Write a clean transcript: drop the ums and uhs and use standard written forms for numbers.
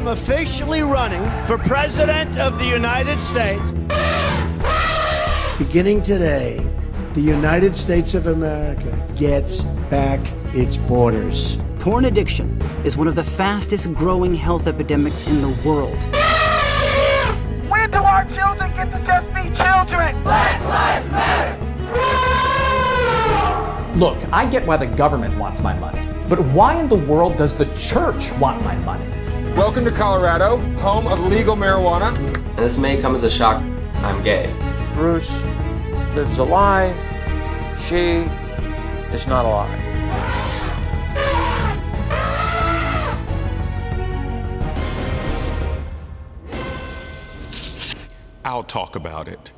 am officially running for President of the United States. Beginning today, the United States of America gets back its borders. Porn addiction is one of the fastest growing health epidemics in the world. When do our children get to just be children? Black Lives Matter! Look, I get why the government wants my money, but why in the world does the church want my money? Welcome to Colorado, home of legal marijuana. And this may come as a shock, I'm gay. Bruce lives a lie. She is not alive. I'll talk about it.